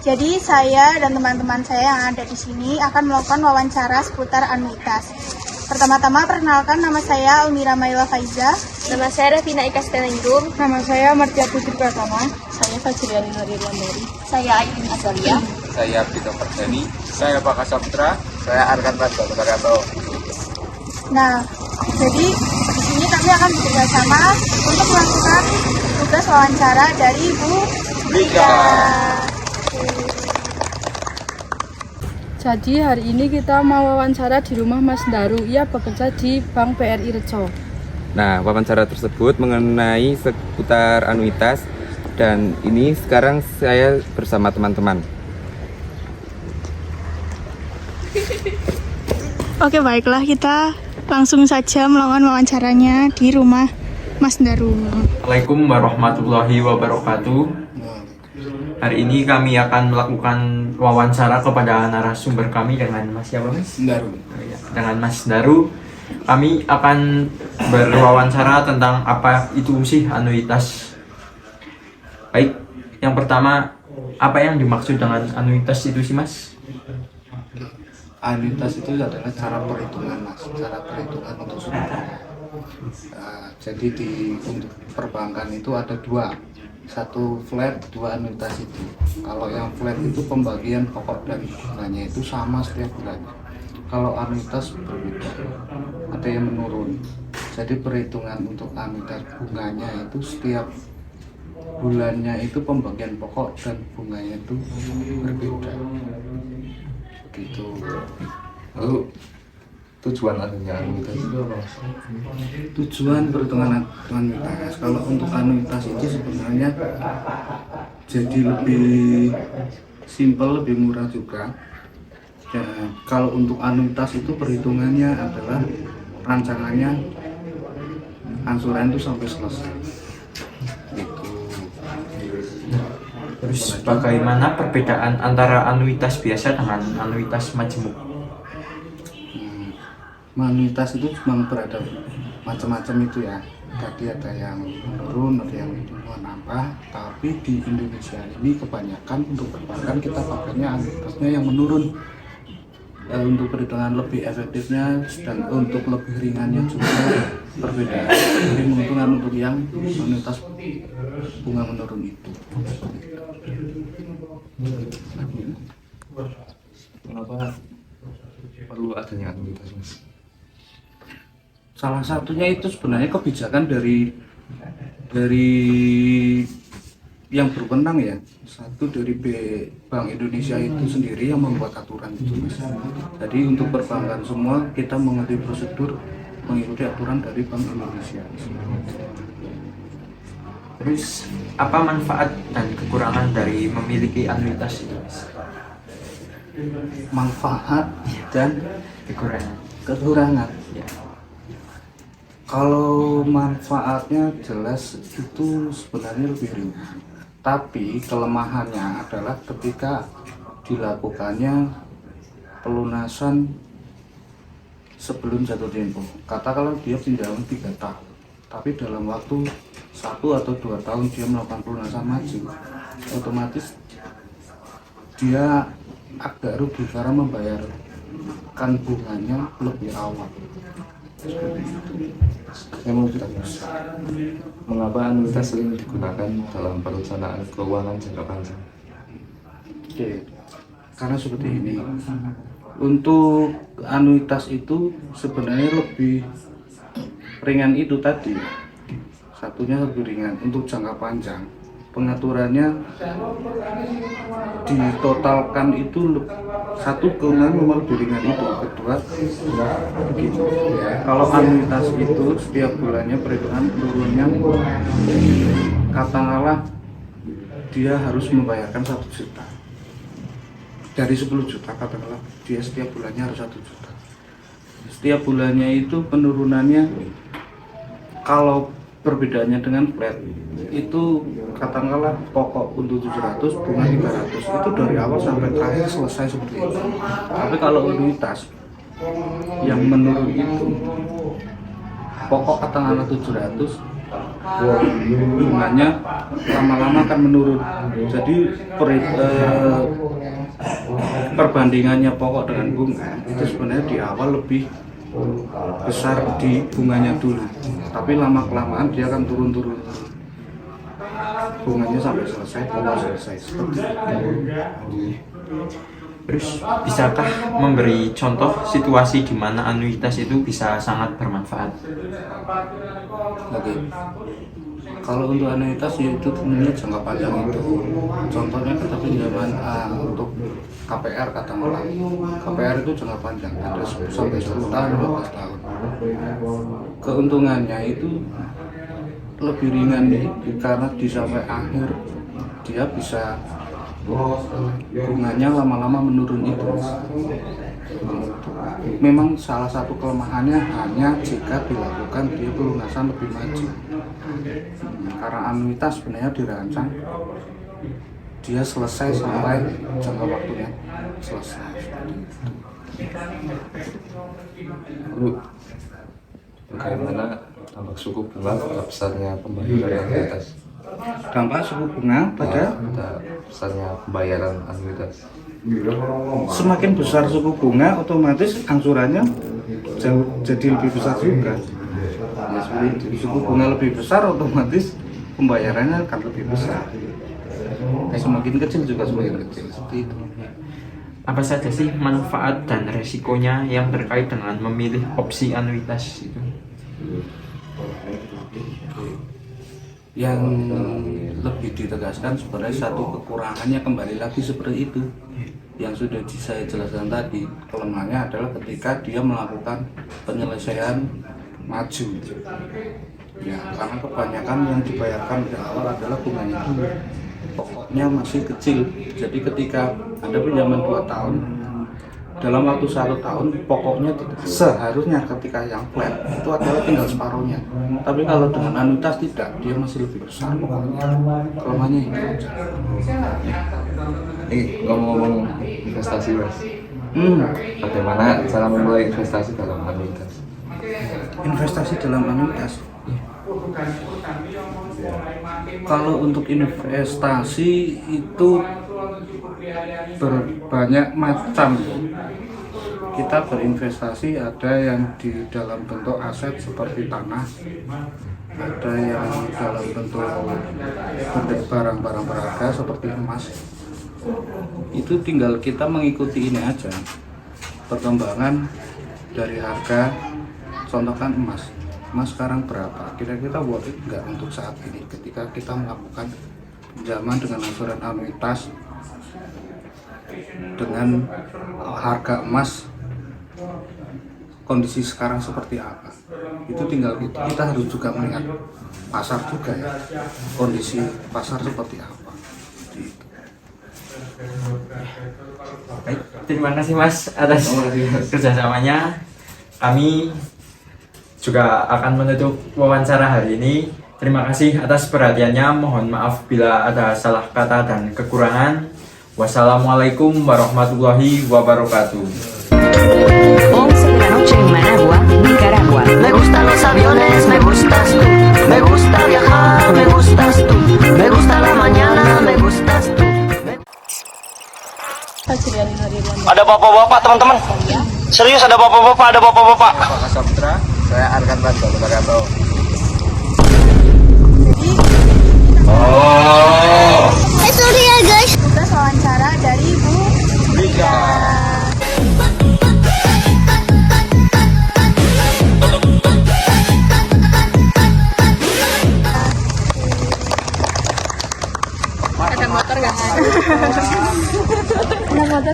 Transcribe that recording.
Jadi saya dan teman-teman saya yang ada di sini akan melakukan wawancara seputar anuitas. Pertama-tama perkenalkan, nama saya Almira Maila Faiza. Nama saya Rafina Ika Stelingrum. Nama saya Martia Putri Pratama. Saya Fajriani Nurilandari. Saya Ayu Azalia. Saya Vito Pardani. Saya Pak Kasaputra. Saya Arkan Raja Sudaryanto. Nah, jadi di sini kami akan bekerja sama untuk melakukan tugas wawancara dari Bu Rika. Jadi hari ini kita mau wawancara di rumah Mas Daru. Ia bekerja di Bank BRI Rejo. Nah, wawancara tersebut mengenai seputar anuitas dan ini sekarang saya bersama teman-teman. Oke, baiklah, kita langsung saja melakukan wawancaranya di rumah Mas Daru. Assalamualaikum warahmatullahi wabarakatuh. Hari ini kami akan melakukan wawancara kepada narasumber kami dengan Mas siapa Mas? Daru. Dengan Mas Daru. Kami akan berwawancara tentang apa itu sih anuitas. Baik, yang pertama, apa yang dimaksud dengan anuitas itu sih Mas? Anuitas itu adalah cara perhitungan mas, cara perhitungan untuk suku. Jadi untuk perbankan itu ada dua, satu flat, dua anuitas itu. Kalau yang flat itu pembagian pokok dan bunganya itu sama setiap bulannya. Kalau anuitas berbeda, ada yang menurun. Jadi perhitungan untuk anuitas bunganya itu setiap bulannya itu pembagian pokok dan bunganya itu berbeda. Gitu. Lalu tujuan adanya anuitas itu apa? Tujuan perhitungan anuitas, kalau untuk anuitas itu sebenarnya jadi lebih simpel, lebih murah juga ya. Kalau untuk anuitas itu perhitungannya adalah rancangannya angsuran itu sampai selesai gitu. Terus bagaimana perbedaan antara anuitas biasa dengan anuitas majemuk? Anuitas itu memang berada macam-macam itu ya. Tadi ada yang menurun, ada yang menambah. Tapi di Indonesia ini kebanyakan untuk perbankan kita pakainya anuitasnya yang menurun. Untuk perhitungan lebih efektifnya dan untuk lebih ringannya juga berbeda. Jadi menguntungkan untuk yang anuitas bunga menurun itu. Kenapa perlu adanya anuitas mas? Salah satunya itu sebenarnya kebijakan dari yang berwenang ya. Satu dari Bank Indonesia itu sendiri yang membuat aturan itu mas. Jadi untuk perbankan semua kita mengerti prosedur mengikuti aturan dari Bank Indonesia. Terus apa manfaat dan kekurangan dari memiliki anuitas itu Mas? Manfaat dan kekurangan. Ya. Kalau manfaatnya jelas itu sebenarnya lebih ringan. Tapi kelemahannya adalah ketika dilakukannya pelunasan sebelum jatuh tempo. Katakanlah dia pinjaman 3 tahun, tapi dalam waktu 1 atau 2 tahun dia melakukan pelunasan maju, otomatis dia agak rugi karena membayarkan bunganya lebih awal. Saya mau bertanya, mengapa anuitas sering digunakan dalam perencanaan keuangan jangka panjang? Oke, karena seperti ini. Untuk anuitas itu sebenarnya lebih ringan itu tadi. Satunya lebih ringan untuk jangka panjang. Pengaturannya ditotalkan itu satu keundangan memang lebih ringan itu. Kedua begini, kalau anuitas itu setiap bulannya perhitungan turunnya katakanlah dia harus membayarkan 1 juta dari 10 juta, katakanlah dia setiap bulannya harus 1 juta. Setiap bulannya itu penurunannya, kalau perbedaannya dengan flat itu katakanlah pokok untuk 700, bunga 300 itu dari awal sampai terakhir selesai seperti itu. Tapi kalau anuitas yang menurun itu pokok katakanlah 700, bunganya lama-lama akan menurun. Jadi perbandingannya pokok dengan bunga itu sebenarnya di awal lebih besar di bunganya dulu, tapi lama-kelamaan dia akan turun-turun bunganya sampai selesai, pokok selesai seperti itu. Terus bisakah memberi contoh situasi di mana anuitas itu bisa sangat bermanfaat? Oke. Kalau untuk anuitas ya itu tentunya jangka panjang itu. Contohnya kita pinjaman untuk KPR katakanlah. KPR itu jangka panjang, ada 10 sampai 10 tahun, 12 tahun. Keuntungannya itu lebih ringan nih, karena di sampai akhir dia bisa bunganya lama-lama menurun itu. Memang salah satu kelemahannya hanya jika dilakukan dia pelunasan lebih maju. Karena anuitas sebenarnya dirancang dia selesai sampai jangka waktunya selesai. Guru, bagaimana dampak suku bunga pada besarnya pembayaran anuitas? Dampak suku bunga pada besarnya pembayaran anuitas. semakin besar suku bunga, otomatis angsurannya jadi lebih besar juga. Ya, seperti itu. Suku bunga lebih besar, otomatis pembayarannya akan lebih besar. Semakin kecil juga semakin kecil, seperti itu. Apa saja sih manfaat dan resikonya yang terkait dengan memilih opsi anuitas itu? Yang lebih ditegaskan sebenarnya satu kekurangannya kembali lagi seperti itu yang sudah saya jelaskan tadi. Kelemahannya adalah ketika dia melakukan penyelesaian maju ya, karena kebanyakan yang dibayarkan di awal adalah bunganya dulu, pokoknya masih kecil. Jadi ketika Anda pinjaman 2 tahun, dalam waktu 1 tahun pokoknya seharusnya ketika yang flat itu adalah tinggal separuhnya, tapi kalau dengan anuitas tidak, dia masih lebih besar pokoknya. Kelemahannya itu aja. Ngomong-ngomong investasi, Mas. Bagaimana cara memulai investasi dalam anuitas? Investasi dalam anuitas. Kalau untuk investasi itu berbanyak macam. Kita berinvestasi ada yang di dalam bentuk aset seperti tanah, ada yang dalam bentuk barang-barang berharga seperti emas. Itu tinggal kita mengikuti ini aja, perkembangan dari harga. Contohkan emas sekarang berapa, kira-kira worth it nggak untuk saat ini ketika kita melakukan pinjaman dengan angsuran anuitas dengan harga emas kondisi sekarang seperti apa. Itu tinggal kita harus juga melihat pasar juga ya, kondisi pasar seperti apa gitu. Baik, terima kasih Mas atas kerjasamanya. Kami juga akan menutup wawancara hari ini. Terima kasih atas perhatiannya. Mohon maaf bila ada salah kata dan kekurangan. Wassalamualaikum warahmatullahi wabarakatuh. 11 de la noche en Managua, Nicaragua. Me gustan los aviones, me gustas tú. Me gusta viajar, me gustas tú. Me gusta la mañana, me gustas tú. Ada bapak-bapak teman-teman. Serius ada bapak-bapak, ada bapak-bapak. Pak Saputra, saya Arkan Banto, Bagato. Jadi ya guys, tugas wawancara dari Bu Rika. Ada motor nggak? Ada motor.